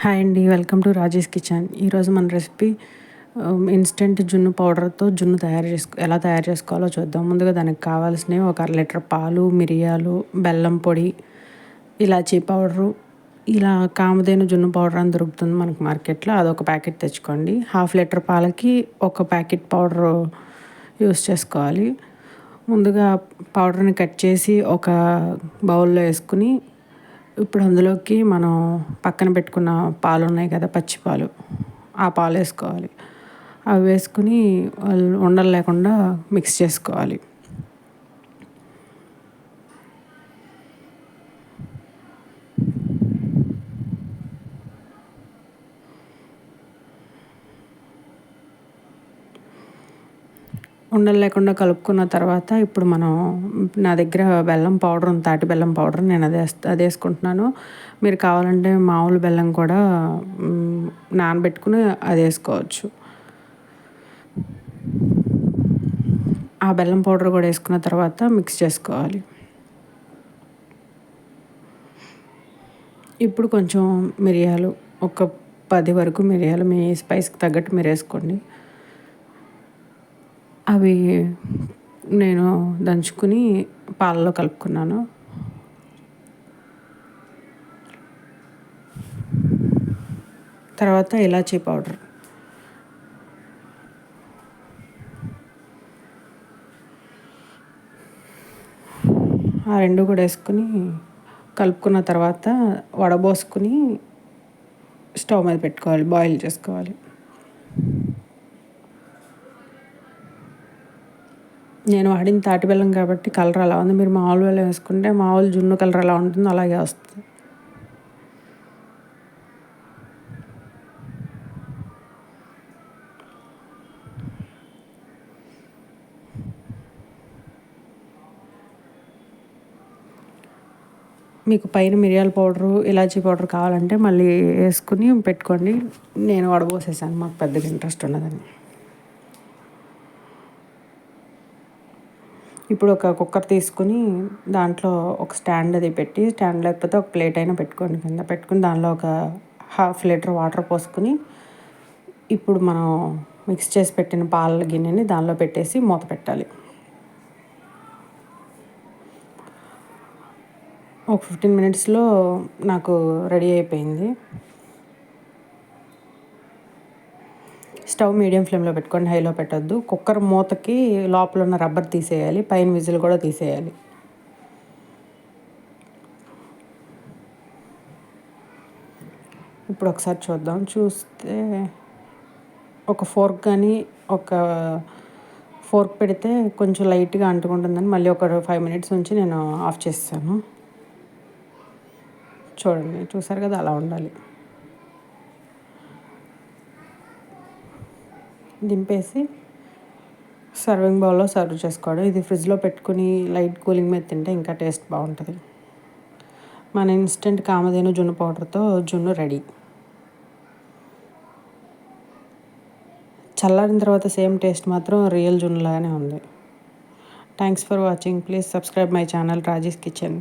Hi అండి, welcome to Rajesh kitchen. ఈరోజు మన రెసిపీ ఇన్స్టెంట్ జున్ను పౌడర్తో జున్ను ఎలా తయారు చేసుకోవాలో చూద్దాం. ముందుగా దానికి కావాల్సినవి ఒక 1 లీటర్ పాలు, మిరియాలు, బెల్లం పొడి, ఇలాచీ పౌడరు, ఇలా కామధేను జున్ను పౌడర్ అని దొరుకుతుంది మనకు మార్కెట్లో. అదొక ప్యాకెట్ తెచ్చుకోండి. 1/2 లీటర్ పాలకి ఒక ప్యాకెట్ పౌడరు యూస్ చేసుకోవాలి. ముందుగా పౌడర్ని కట్ చేసి ఒక బౌల్లో వేసుకుని, ఇప్పుడు అందులోకి మనం పక్కన పెట్టుకున్న పాలు ఉన్నాయి కదా, పచ్చి పాలు, ఆ పాలు వేసుకోవాలి. అవి వేసుకుని ఉండలు లేకుండా మిక్స్ చేసుకోవాలి. ఉండలు లేకుండా కలుపుకున్న తర్వాత ఇప్పుడు నా దగ్గర బెల్లం పౌడర్ ఉంది, తాటి బెల్లం పౌడర్. నేను అది వేసుకుంటున్నాను. మీరు కావాలంటే మామూలు బెల్లం కూడా నానబెట్టుకుని అది వేసుకోవచ్చు. ఆ బెల్లం పౌడర్ కూడా వేసుకున్న తర్వాత మిక్స్ చేసుకోవాలి. ఇప్పుడు కొంచెం మిరియాలు, ఒక 10 వరకు మిరియాలు, మీ స్పైస్కి తగ్గట్టు మీరు వేసుకోండి. అవి నేను దంచుకుని పాలలో కలుపుకున్నాను. తర్వాత ఇలాచీ పౌడర్, ఆ రెండు కూడా వేసుకుని కలుపుకున్న తర్వాత వడబోసుకుని స్టవ్ మీద పెట్టుకోవాలి, బాయిల్ చేసుకోవాలి. నేను వాడిన తాటి బెల్లం కాబట్టి కలర్ అలా ఉంది. మీరు మామూలు బెల్లం వేసుకుంటే మామూలు జున్ను కలర్ ఎలా ఉంటుందో అలాగే వస్తుంది. మీకు పైన మిరియాల పౌడరు, ఇలాచీ పౌడర్ కావాలంటే మళ్ళీ వేసుకుని పెట్టుకోండి. నేను వడబోసేసాను, మాకు పెద్దగా ఇంట్రెస్ట్ ఉన్నదని. ఇప్పుడు ఒక కుక్కర్ తీసుకుని దాంట్లో ఒక స్టాండ్ అది పెట్టి, స్టాండ్ లేకపోతే ఒక ప్లేట్ అయినా పెట్టుకోండి. కింద పెట్టుకుని దానిలో ఒక 1/2 లీటర్ వాటర్ పోసుకుని, ఇప్పుడు మనం మిక్స్ చేసి పెట్టిన పాల గిన్నెని దానిలో పెట్టేసి మూత పెట్టాలి. ఒక 15 మినిట్స్లో నాకు రెడీ అయిపోయింది. స్టవ్ మీడియం ఫ్లేమ్లో పెట్టుకోండి, హైలో పెట్టొద్దు. కుక్కర్ మూతకి లోపల ఉన్న రబ్బర్ తీసేయాలి, పైన విజిల్ కూడా తీసేయాలి. ఇప్పుడు ఒకసారి చూద్దాం. చూస్తే ఒక ఫోర్క్ కానీ, ఒక ఫోర్క్ పెడితే కొంచెం లైట్గా అంటుకుంటుందని మళ్ళీ ఒక 5 మినిట్స్ నుంచి నేను ఆఫ్ చేస్తాను. చూడండి, చూసారు కదా, అలా ఉండాలి. దింపేసి సర్వింగ్ బౌల్లో సర్వ్ చేసుకోవడం. ఇది ఫ్రిడ్జ్లో పెట్టుకుని లైట్ కూలింగ్ మీద తింటే ఇంకా టేస్ట్ బాగుంటుంది. మన ఇన్స్టెంట్ కామధేను జున్ను పౌడర్తో జున్ను రెడీ. చల్లారిన తర్వాత సేమ్ టేస్ట్ మాత్రం రియల్ జున్ను లాగానే ఉంది. Thanks for watching. Please subscribe my channel Rajesh kitchen.